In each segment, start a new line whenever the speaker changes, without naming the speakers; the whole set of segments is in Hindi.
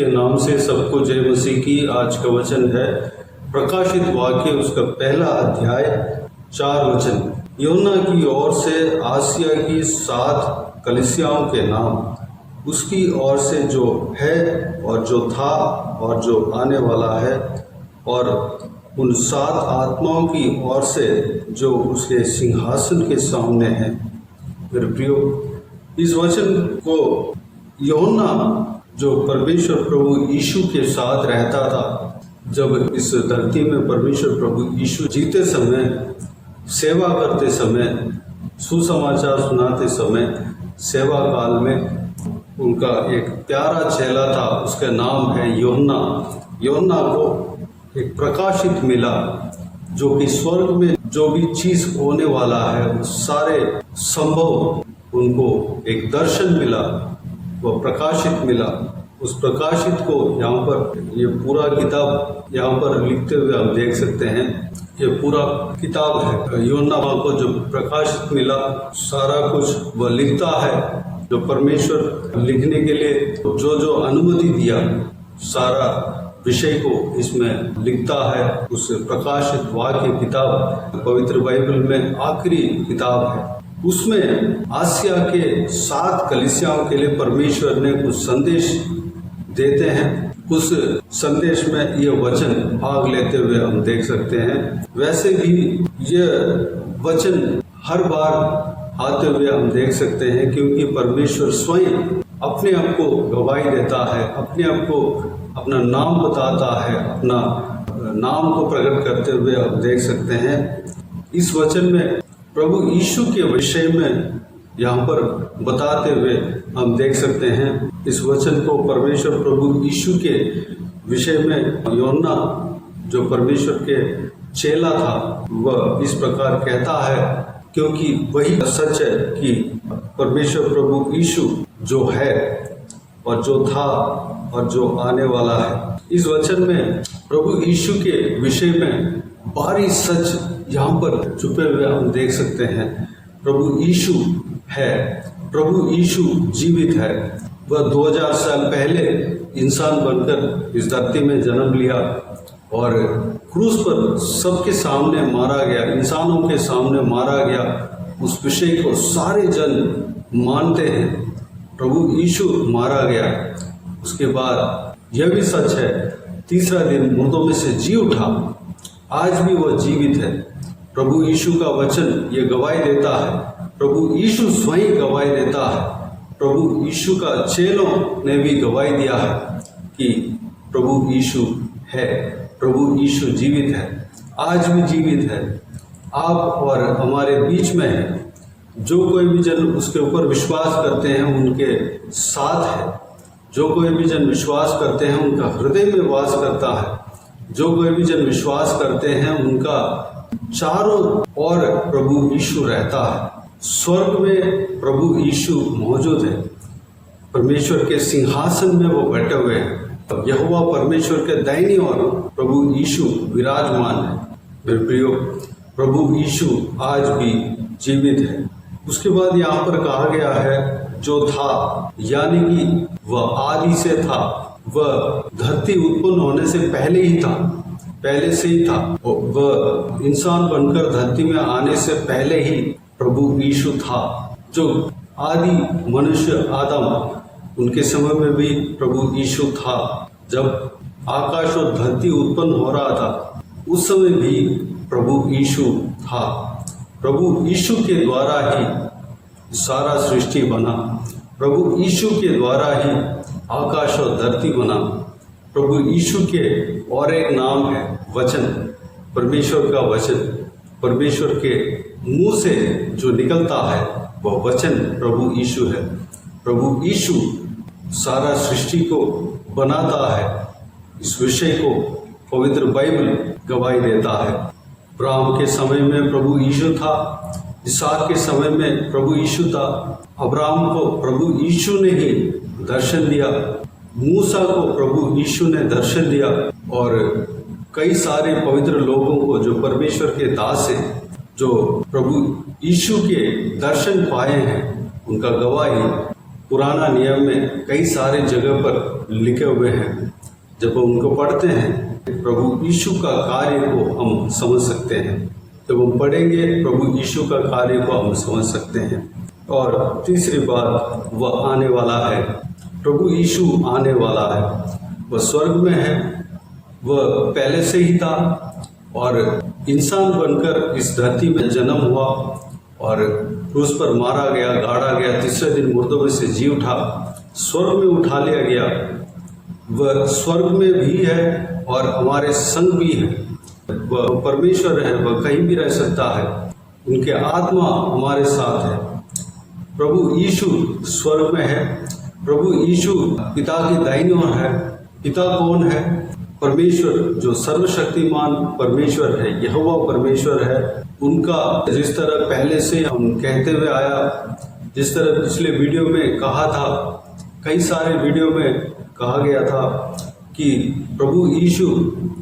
के नाम से सबको जय मसीह की। आज का वचन है प्रकाशित वाक्य, उसका पहला अध्याय 4 वचन। यूहन्ना की ओर से आसिया की 7 कलीसियाओं के नाम, उसकी ओर से जो है और जो था और जो आने वाला है, और उन 7 आत्माओं की ओर से जो उसके सिंहासन के सामने हैं। मेरे प्रियो, इस वचन को यूहन्ना जो परमेश्वर प्रभु यीशु के साथ रहता था, जब इस धरती में परमेश्वर प्रभु यीशु जीते समय, सेवा करते समय, सुसमाचार सुनाते समय, सेवा काल में उनका एक प्यारा चेला था, उसका नाम है यूहन्ना। यूहन्ना को एक प्रकाशित मिला, जो कि स्वर्ग में जो भी चीज होने वाला है वो सारे संभव उनको एक दर्शन मिला, वो प्रकाशित मिला। उस प्रकाशित को यहाँ पर ये पूरा किताब यहाँ पर लिखते हुए हम देख सकते हैं। ये पूरा किताब है यूहन्ना को जो प्रकाशित मिला, सारा कुछ वह लिखता है। जो परमेश्वर लिखने के लिए जो जो अनुमति दिया, सारा विषय को इसमें लिखता है। उस प्रकाशित वाक्य किताब पवित्र बाइबल में आखिरी किताब है। उसमें आसिया के 7 कलीसियाओं के लिए परमेश्वर ने कुछ संदेश देते हैं। उस संदेश में ये वचन भाग लेते हुए हम देख सकते हैं। वैसे भी ये वचन हर बार आते हुए हम देख सकते हैं, क्योंकि परमेश्वर स्वयं अपने आप को गवाही देता है, अपने आप को अपना नाम बताता है, अपना नाम को प्रकट करते हुए हम देख सकते हैं। इस वचन में प्रभु यीशु के विषय में यहाँ पर बताते हुए हम देख सकते हैं। इस वचन को परमेश्वर प्रभु यीशु के विषय में यूहन्ना जो परमेश्वर के चेला था, वह इस प्रकार कहता है, क्योंकि वही सच है कि परमेश्वर प्रभु यीशु जो है और जो था और जो आने वाला है। इस वचन में प्रभु यीशु के विषय में बारी सच यहाँ पर छुपे हुए हम देख सकते हैं। प्रभु यीशु है, प्रभु यीशु जीवित है। वह 2000 साल पहले इंसान बनकर इस धरती में जन्म लिया और क्रूस पर सबके सामने मारा गया, इंसानों के सामने मारा गया। उस विषय को सारे जन मानते हैं, प्रभु यीशु मारा गया। उसके बाद यह भी सच है, तीसरा दिन मुर्दों में से जी उठा। आज भी वह जीवित है। प्रभु यीशु का वचन ये गवाही देता है, प्रभु यीशु स्वयं गवाही देता है। प्रभु यीशु का चेलों ने भी गवाही दिया है कि प्रभु यीशु है, प्रभु यीशु जीवित है, आज भी जीवित है, आप और हमारे बीच में है। जो कोई भी जन उसके ऊपर विश्वास करते हैं उनके साथ है। जो कोई भी जन विश्वास करते हैं उनका हृदय में वास करता है। जो कोई भी जन विश्वास करते हैं उनका चारों ओर प्रभु यीशु रहता है। स्वर्ग में प्रभु यीशु मौजूद है, परमेश्वर के सिंहासन में वो बैठे हुए हैं। यहोवा परमेश्वर के दाहिनी ओर प्रभु यीशु विराजमान है। मेरे प्रियो, प्रभु यीशु आज भी जीवित है। उसके बाद यहाँ पर कहा गया है जो था, यानी कि वह आदि से था, वह धरती उत्पन्न होने से पहले ही था, पहले से ही था। वह इंसान बनकर धरती में आने से पहले ही प्रभु यीशु था। जो आदि मनुष्य आदम, उनके समय में भी प्रभु यीशु था। जब आकाश और धरती उत्पन्न हो रहा था, उस समय भी प्रभु यीशु था। प्रभु यीशु के द्वारा ही सारा सृष्टि बना। प्रभु यीशु के द्वारा ही आकाश और धरती बना। प्रभु यीशु के और एक नाम है वचन, परमेश्वर का वचन। परमेश्वर के मुंह से जो निकलता है वह वचन प्रभु यीशु है। प्रभु यीशु सारा सृष्टि को बनाता है। इस विषय को पवित्र बाइबल गवाही देता है। अब्राहम के समय में प्रभु यीशु था, इसहाक के समय में प्रभु यीशु था। अब्राहम को प्रभु यीशु ने ही दर्शन दिया, मूसा को प्रभु यीशु ने दर्शन दिया, और कई सारे पवित्र लोगों को जो परमेश्वर के दास हैं, जो प्रभु यीशु के दर्शन पाए हैं, उनका गवाही पुराना नियम में कई सारे जगह पर लिखे हुए हैं। जब हम उनको पढ़ते हैं प्रभु यीशु का कार्य को हम समझ सकते हैं। जब हम पढ़ेंगे प्रभु यीशु का कार्य को हम समझ सकते हैं। और तीसरी बात, वह आने वाला है। प्रभु यीशु आने वाला है। वह स्वर्ग में है, वह पहले से ही था और इंसान बनकर इस धरती में जन्म हुआ और क्रूस पर मारा गया, गाड़ा गया, तीसरे दिन मुर्दों में से जी उठा, स्वर्ग में उठा लिया गया। वह स्वर्ग में भी है और हमारे संग भी है। वह परमेश्वर है, वह कहीं भी रह सकता है। उनके आत्मा हमारे साथ है। प्रभु यीशु स्वर्ग में है। प्रभु यीशु पिता की दाहिनी ओर है। पिता कौन है? परमेश्वर, जो सर्वशक्तिमान परमेश्वर है, यहोवा परमेश्वर है। उनका जिस तरह पहले से हम कहते हुए आया, जिस तरह पिछले वीडियो में कहा था, कई सारे वीडियो में कहा गया था कि प्रभु यीशु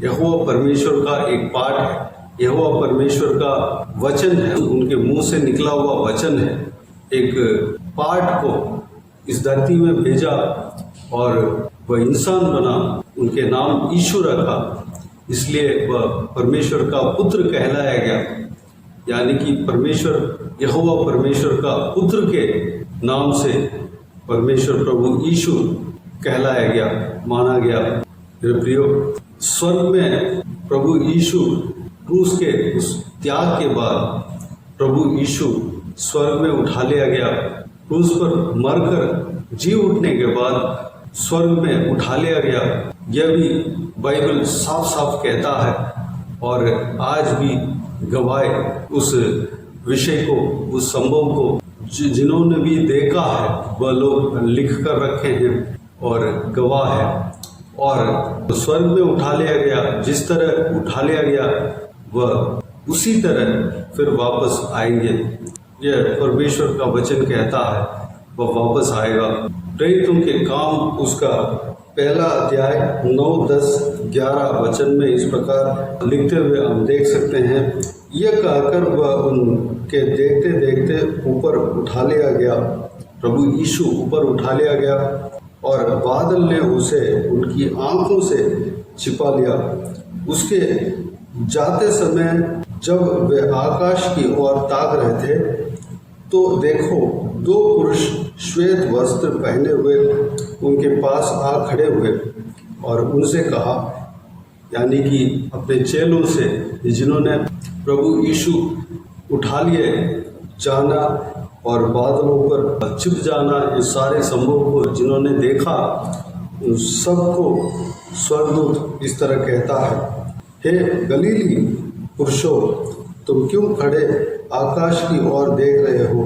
यहोवा परमेश्वर का एक पार्ट है। यहोवा परमेश्वर का वचन है, उनके मुंह से निकला हुआ वचन है। एक पार्ट को इस धरती में भेजा और वह इंसान बना, उनके नाम यीशु रखा, इसलिए वह परमेश्वर का पुत्र कहलाया गया। यानी कि परमेश्वर, यहोवा परमेश्वर का पुत्र के नाम से परमेश्वर प्रभु यीशु कहलाया गया, माना गया। मेरे प्रियो, स्वर्ग में प्रभु यीशु क्रूस के उस त्याग के बाद प्रभु यीशु स्वर्ग में उठा लिया गया। क्रूस पर मरकर जी उठने के बाद स्वर्ग में उठा लिया गया। यह भी बाइबल साफ साफ कहता है और आज भी गवाह उस विषय को, उस संभव को जिन्होंने भी देखा है वह लोग लिख कर रखे हैं और गवाह है। और स्वर्ग में उठा लिया गया, जिस तरह उठा लिया गया वह उसी तरह फिर वापस आएंगे। यह परमेश्वर का वचन कहता है, वह वापस आएगा। प्रेरितों के काम उसका पहला अध्याय 9, 10, 11 वचन में इस प्रकार लिखते हुए हम देख सकते हैं। यह कहकर वह उनके देखते देखते ऊपर उठा लिया गया। प्रभु यीशु ऊपर उठा लिया गया और बादल ने उसे उनकी आंखों से छिपा लिया। उसके जाते समय जब वे आकाश की ओर ताक रहे थे तो देखो, 2 पुरुष श्वेत वस्त्र पहने हुए उनके पास आ खड़े हुए और उनसे कहा, यानी कि अपने चेलों से जिन्होंने प्रभु यीशु उठा लिए जाना और बादलों पर छिप जाना, इस सारे संभव को जिन्होंने देखा, उन सबको स्वर्गदूत इस तरह कहता है, हे गलीली पुरुषों, तुम क्यों खड़े आकाश की ओर देख रहे हो?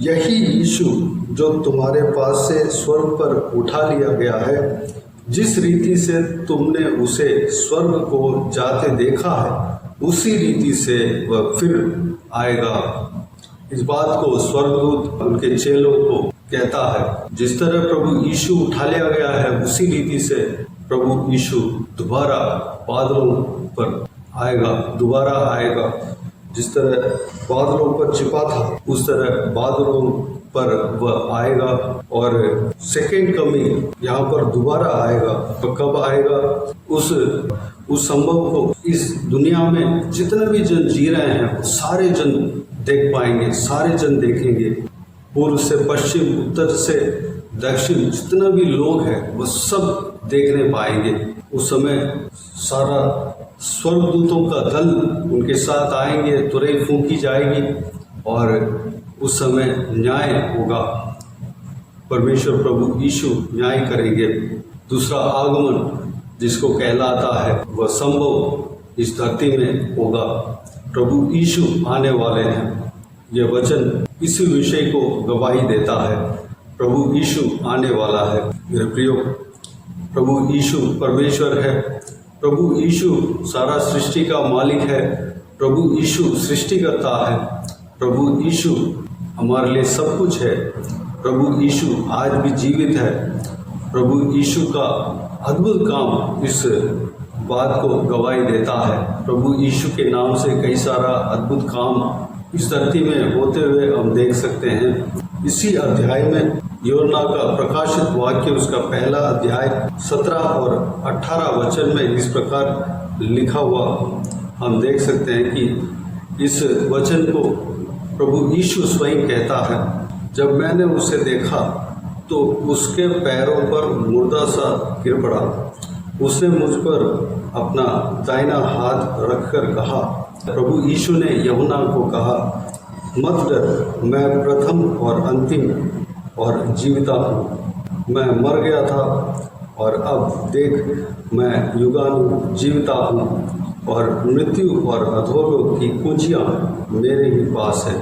यही यीशु जो तुम्हारे पास से स्वर्ग पर उठा लिया गया है, जिस रीति से तुमने उसे स्वर्ग को जाते देखा है, उसी रीति से वह फिर आएगा। इस बात को स्वर्गदूत उनके चेलों को कहता है। जिस तरह प्रभु यीशु उठा लिया गया है, उसी रीति से प्रभु यीशु दोबारा बादलों पर आएगा, दोबारा आएगा। जिस तरह बादलों पर छिपा था, उस तरह बादलों पर वह आएगा और सेकेंड कमिंग यहाँ पर दोबारा आएगा। तो कब आएगा? उस संभव को इस दुनिया में जितने भी जन जी रहे हैं वो सारे जन देख पाएंगे, सारे जन देखेंगे। पूर्व से पश्चिम, उत्तर से दक्षिण, जितना भी लोग हैं वो सब देखने पाएंगे। उस समय सारा स्वर्गदूतों का दल उनके साथ आएंगे, तुरई फूंकी जाएगी और उस समय न्याय होगा। परमेश्वर प्रभु यीशु न्याय करेंगे। दूसरा आगमन जिसको कहलाता है वह संभव इस धरती में होगा। प्रभु यीशु आने वाले हैं। यह वचन इसी विषय को गवाही देता है। प्रभु यीशु आने वाला है। मेरे प्रियो, प्रभु यीशु परमेश्वर है। प्रभु यीशु सारा सृष्टि का मालिक है। प्रभु यीशु सृष्टिकर्ता है। प्रभु यीशु हमारे लिए सब कुछ है। प्रभु यीशु आज भी जीवित है। प्रभु यीशु का अद्भुत काम इस बात को गवाही देता है। प्रभु यीशु के नाम से कई सारा अद्भुत काम इस धरती में होते हुए हम देख सकते हैं। इसी अध्याय में यूहन्ना का प्रकाशित वाक्य उसका पहला अध्याय 17 और 18 वचन में इस प्रकार लिखा हुआ हम देख सकते हैं कि इस वचन को प्रभु यीशु स्वयं कहता है, जब मैंने उसे देखा तो उसके पैरों पर मुर्दा सा गिर पड़ा। उसने मुझ पर अपना दाहिना हाथ रखकर कहा, प्रभु यीशु ने यूहन्ना को कहा, मत डर, मैं प्रथम और अंतिम और जीविता हूँ। मैं मर गया था और अब देख मैं युगानुयुग जीविता हूँ और मृत्यु और अधोलोक की कुंजियाँ मेरे ही पास है।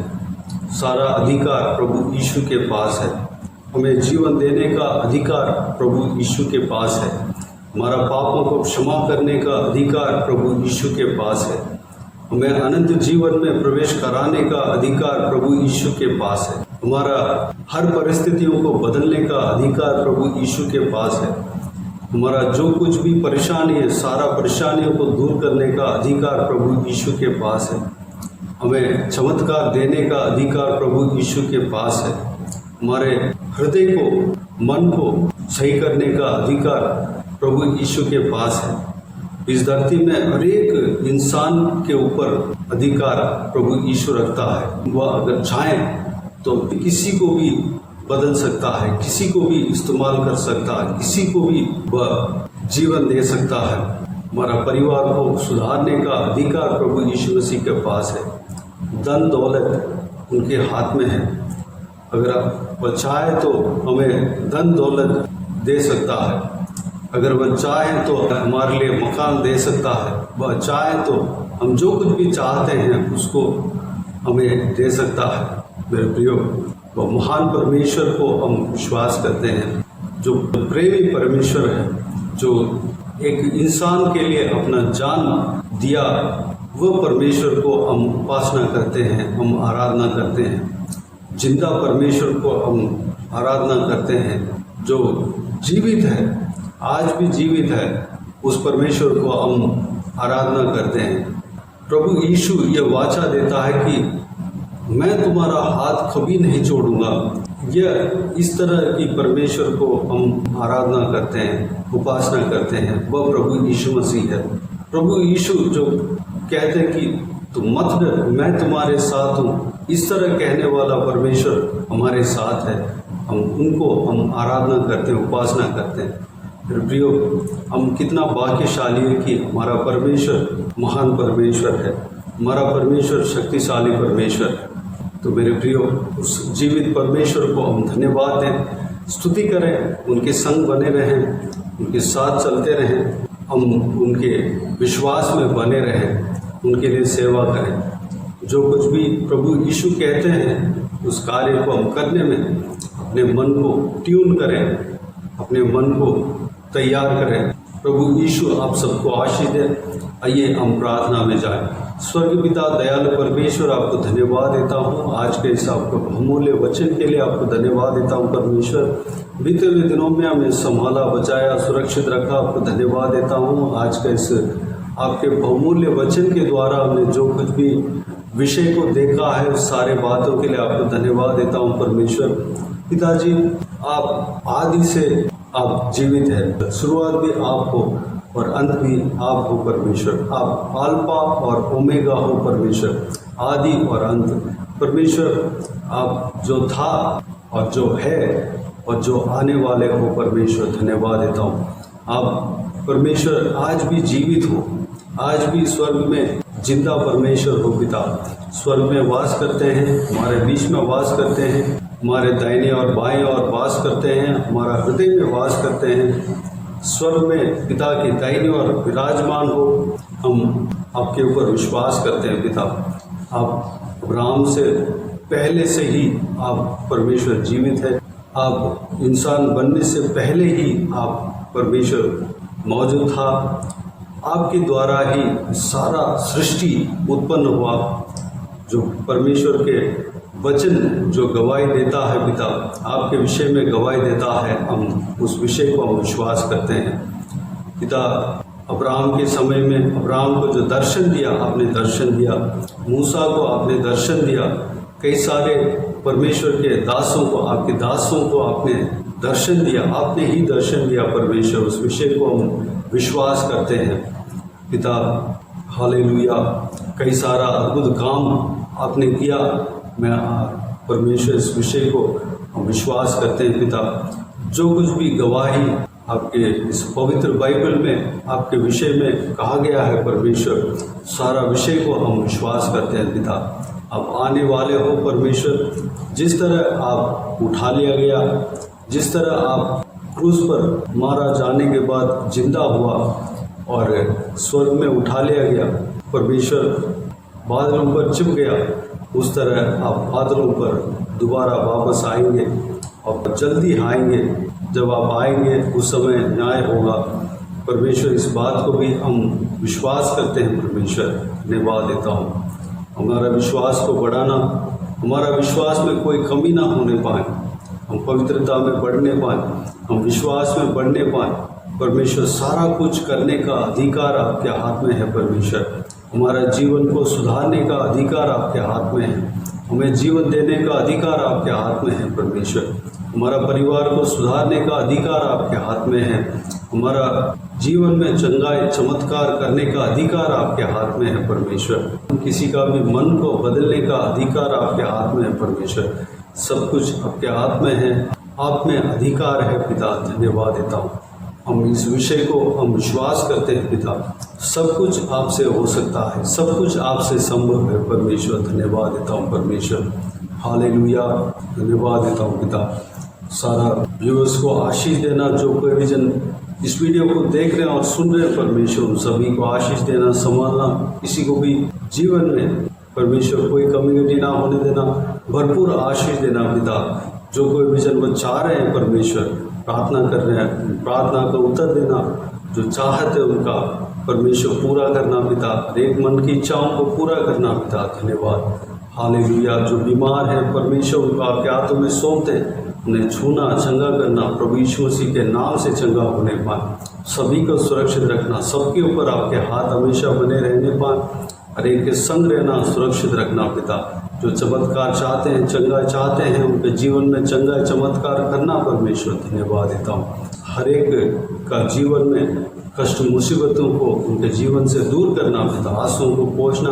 सारा अधिकार प्रभु यीशु के पास है। हमें जीवन देने का अधिकार प्रभु यीशु के पास है। हमारा पापों को क्षमा करने का अधिकार प्रभु यीशु के पास है। हमें अनंत जीवन में प्रवेश कराने का अधिकार प्रभु यीशु के पास है। हमारा हर परिस्थितियों को बदलने का अधिकार प्रभु यीशु के पास है। हमारा जो कुछ भी परेशानी है, सारा परेशानियों को दूर करने का अधिकार प्रभु यीशु के पास है। हमें चमत्कार देने का अधिकार प्रभु यीशु के पास है। हमारे हृदय को, मन को सही करने का अधिकार प्रभु यीशु के पास है। इस धरती में हर एक इंसान के ऊपर अधिकार प्रभु यीशु रखता है। वह अगर चाहे तो किसी को भी बदल सकता है, किसी को भी इस्तेमाल कर सकता है, किसी को भी वह जीवन दे सकता है। हमारा परिवार को सुधारने का अधिकार प्रभु यीशु मसीह के पास है। धन दौलत उनके हाथ में है। अगर वह चाहे तो हमें धन दौलत दे सकता है। अगर वह चाहे तो हमारे लिए मकान दे सकता है। वह चाहे तो हम जो कुछ भी चाहते हैं उसको हमें दे सकता है। मेरे प्रियो, वह महान परमेश्वर को हम विश्वास करते हैं, जो प्रेमी परमेश्वर है, जो एक इंसान के लिए अपना जान दिया। वह परमेश्वर को हम उपासना करते हैं, हम आराधना करते हैं। जिंदा परमेश्वर को हम आराधना करते हैं, जो जीवित है, आज भी जीवित है। उस परमेश्वर को हम आराधना करते हैं। प्रभु यीशु यह वाचा देता है कि मैं तुम्हारा हाथ कभी नहीं छोड़ूंगा। यह इस तरह की परमेश्वर को हम आराधना करते हैं, उपासना करते हैं। वह प्रभु यीशु मसीह है। प्रभु यीशु जो कहते हैं कि तुम मत डर, मैं तुम्हारे साथ हूँ, इस तरह कहने वाला परमेश्वर हमारे साथ है। हम आराधना करते हैं, उपासना करते हैं। फिर प्रियो, हम कितना भाग्यशाली है कि हमारा परमेश्वर महान परमेश्वर है, हमारा परमेश्वर शक्तिशाली परमेश्वर है। तो मेरे प्रियो, उस जीवित परमेश्वर को हम धन्यवाद दें, स्तुति करें, उनके संग बने रहें, उनके साथ चलते रहें, हम उनके विश्वास में बने रहें, उनके लिए सेवा करें। जो कुछ भी प्रभु यीशु कहते हैं उस कार्य को हम करने में अपने मन को ट्यून करें, अपने मन को तैयार करें। प्रभु यीशु आप सबको आशीष दे। आइए हम प्रार्थना में जाएं। स्वर्ग पिता दयालु परमेश्वर, आपको धन्यवाद देता हूँ आज के इस आपको बहुमूल्य वचन के लिए। आपको धन्यवाद देता हूँ परमेश्वर, बीते हुए दिनों में हमें संभाला, बचाया, सुरक्षित रखा। आपको धन्यवाद देता हूँ आज के इस आपके बहुमूल्य वचन के द्वारा हमने जो कुछ भी विषय को देखा है उस सारे बातों के लिए आपको धन्यवाद देता हूँ परमेश्वर। पिताजी, आप आदि से आप जीवित है, शुरुआत भी आप हो और अंत भी आप हो परमेश्वर। आप अल्फा और ओमेगा हो परमेश्वर, आदि और अंत। परमेश्वर, आप जो था और जो है और जो आने वाले हो परमेश्वर, धन्यवाद देता हूँ। आप परमेश्वर आज भी जीवित हो, आज भी स्वर्ग में जिंदा परमेश्वर हो पिता। स्वर्ग में वास करते हैं, हमारे बीच में वास करते हैं, हमारे दाहिने और बाएं और वास करते हैं, हमारा हृदय में वास करते हैं। स्वर्ग में पिता की दाहिनी और विराजमान हो। हम आपके ऊपर विश्वास करते हैं पिता। आप अब्राहम से पहले से ही आप परमेश्वर जीवित है। आप इंसान बनने से पहले ही आप परमेश्वर मौजूद था। आपके द्वारा ही सारा सृष्टि उत्पन्न हुआ। जो परमेश्वर के वचन जो गवाही देता है पिता, आपके विषय में गवाही देता है, हम उस विषय को हम विश्वास करते हैं पिता। अब्राहम के समय में अब्राहम को जो दर्शन दिया, आपने दर्शन दिया। मूसा को आपने दर्शन दिया। कई सारे परमेश्वर के दासों को, आपके दासों को आपने दर्शन दिया, आपने ही दर्शन दिया परमेश्वर, उस विषय को हम विश्वास करते हैं पिता। हालेलुया। कई सारा अद्भुत काम आपने किया, मैं परमेश्वर इस विषय को हम विश्वास करते हैं पिता। जो कुछ भी गवाही आपके इस पवित्र बाइबल में आपके विषय में कहा गया है परमेश्वर, सारा विषय को हम विश्वास करते हैं पिता। आप आने वाले हो परमेश्वर, जिस तरह आप उठा लिया गया, जिस तरह आप क्रूस पर मारा जाने के बाद जिंदा हुआ और स्वर्ग में उठा लिया गया, परमेश्वर बादलों पर छिप गया, उस तरह आप बादलों पर दोबारा वापस आएंगे और जल्दी आएंगे। जब आप आएंगे उस समय न्याय होगा परमेश्वर। इस बात को भी हम विश्वास करते हैं परमेश्वर। धन्यवाद देता हूँ। हमारा विश्वास को बढ़ाना, हमारा विश्वास में कोई कमी ना होने पाए, हम पवित्रता में बढ़ने पाए, हम विश्वास में बढ़ने पाए परमेश्वर। सारा कुछ करने का अधिकार आपके हाथ में है परमेश्वर। हमारा जीवन को सुधारने का अधिकार आपके हाथ में है, हमें जीवन देने का अधिकार आपके हाथ में है परमेश्वर। हमारा परिवार को सुधारने का अधिकार आपके हाथ में है, हमारा जीवन में चंगाई चमत्कार करने का अधिकार आपके हाथ में है परमेश्वर। किसी का भी मन को बदलने का अधिकार आपके हाथ में है परमेश्वर। सब कुछ आपके हाथ में है, आप में अधिकार है पिता। धन्यवाद देता हूँ। हम इस विषय को हम विश्वास करते हैं पिता। सब कुछ आपसे हो सकता है, सब कुछ आपसे संभव है परमेश्वर। धन्यवाद देता हूँ परमेश्वर। हालेलुया। धन्यवाद देता हूँ पिता। सारा व्यूअर्स को आशीष देना, जो कोई भी जन इस वीडियो को देख रहे हैं और सुन रहे हैं परमेश्वर, उन सभी को आशीष देना, संभालना, किसी को भी जीवन में परमेश्वर कोई कमी ना होने देना, भरपूर आशीष देना पिता। जो कोई भी जन वो चाह रहे हैं परमेश्वर, प्रार्थना कर रहे हैं, प्रार्थना का उत्तर देना, जो चाहत है उनका परमेश्वर पूरा करना पिता। एक मन की इच्छाओं को पूरा करना पिता। धन्यवाद। हालेलुया। जो बीमार है परमेश्वर, उनको आपके हाथों में सौंपते हैं, उन्हें छूना, चंगा करना, प्रभु यीशु मसीह के नाम से चंगा होने पाए। सभी को सुरक्षित रखना, सबके ऊपर आपके हाथ हमेशा बने रहने पाए। हर एक के संग रहना, सुरक्षित रखना पिता। जो चमत्कार चाहते हैं, चंगा चाहते हैं, उनके जीवन में चंगा चमत्कार करना परमेश्वर। धन्यवाद देता हूँ। हर एक का जीवन में कष्ट मुसीबतों को उनके जीवन से दूर करना पिता। आंसुओं को पोंछना,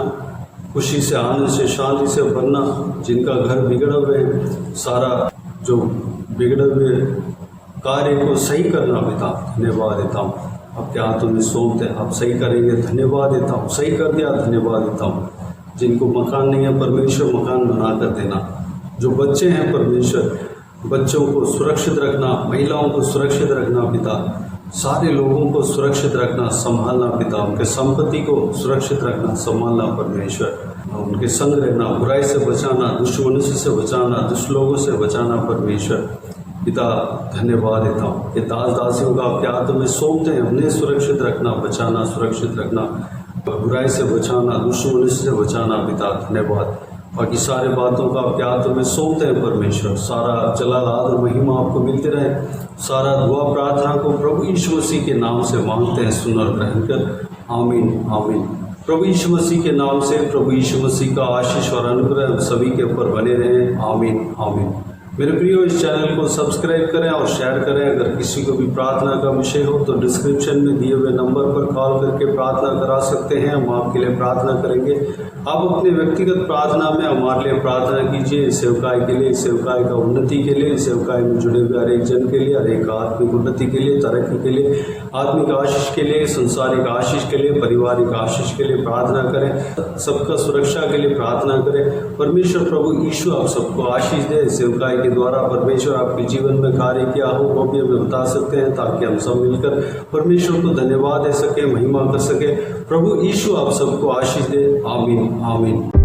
खुशी से, आनंद से, शांति से भरना। जिनका घर बिगड़े हुए हैं, सारा जो बिगड़े हुए कार्य को सही करना पिता। धन्यवाद देता हूँ। आपके हाथों में सौंपते हैं, आप सही करेंगे। धन्यवाद देता हूँ। सही कर दिया, धन्यवाद देता हूँ। जिनको मकान नहीं है परमेश्वर, मकान बना कर देना। जो बच्चे हैं परमेश्वर, बच्चों को सुरक्षित रखना, महिलाओं को सुरक्षित रखना पिता। सारे लोगों को सुरक्षित रखना, संभालना पिता। उनके संपत्ति को सुरक्षित रखना, संभालना परमेश्वर। उनके संग रहना, बुराई से बचाना, दुष्ट मनुष्य से बचाना, दुष्ट लोगों से बचाना परमेश्वर पिता। धन्यवाद देता हूँ। ये दास दासियों का आपके हाथों में सौंपते हैं, उन्हें सुरक्षित रखना, बचाना, सुरक्षित रखना, बुराई से बचाना, दुष्ट मनुष्य से बचाना पिता। धन्यवाद। बाकी सारे बातों का आपके हाथों में सौंपते हैं परमेश्वर। सारा जलाल आदर महिमा आपको मिलते रहे। सारा दुआ प्रार्थना को प्रभु यीशु मसीह के नाम से मांगते हैं, सुन और ग्रहण कर। आमीन, आमीन। प्रभु यीशु मसीह के नाम से प्रभु यीशु मसीह का आशीष और अनुग्रह सभी के ऊपर बने रहे। आमीन, आमीन। मेरे प्रियो, इस चैनल को सब्सक्राइब करें और शेयर करें। अगर किसी को भी प्रार्थना का विषय हो तो डिस्क्रिप्शन में दिए हुए नंबर पर कॉल करके प्रार्थना करा सकते हैं। हम आपके लिए प्रार्थना करेंगे। आप अपने व्यक्तिगत प्रार्थना में हमारे लिए प्रार्थना कीजिए। सेवकाई के लिए, सेवकाई का उन्नति के लिए, सेवकाई में जुड़े हुए हर एक जन के लिए, हर एक आत्मिक उन्नति के लिए, तरक्की के लिए, आत्मिक आशीष के लिए, संसारिक आशीष के लिए, पारिवारिक आशीष के लिए प्रार्थना करें। सबका सुरक्षा के लिए प्रार्थना करें। परमेश्वर प्रभु यीशु आप सबको आशीष दे। सेवकाई के द्वारा परमेश्वर आपके जीवन में कार्य किया हो वो भी हमें बता सकते हैं, ताकि हम सब मिलकर परमेश्वर को धन्यवाद दे सके, महिमा कर सके। प्रभु यीशु आप सबको आशीष दे। आमीन, आमीन।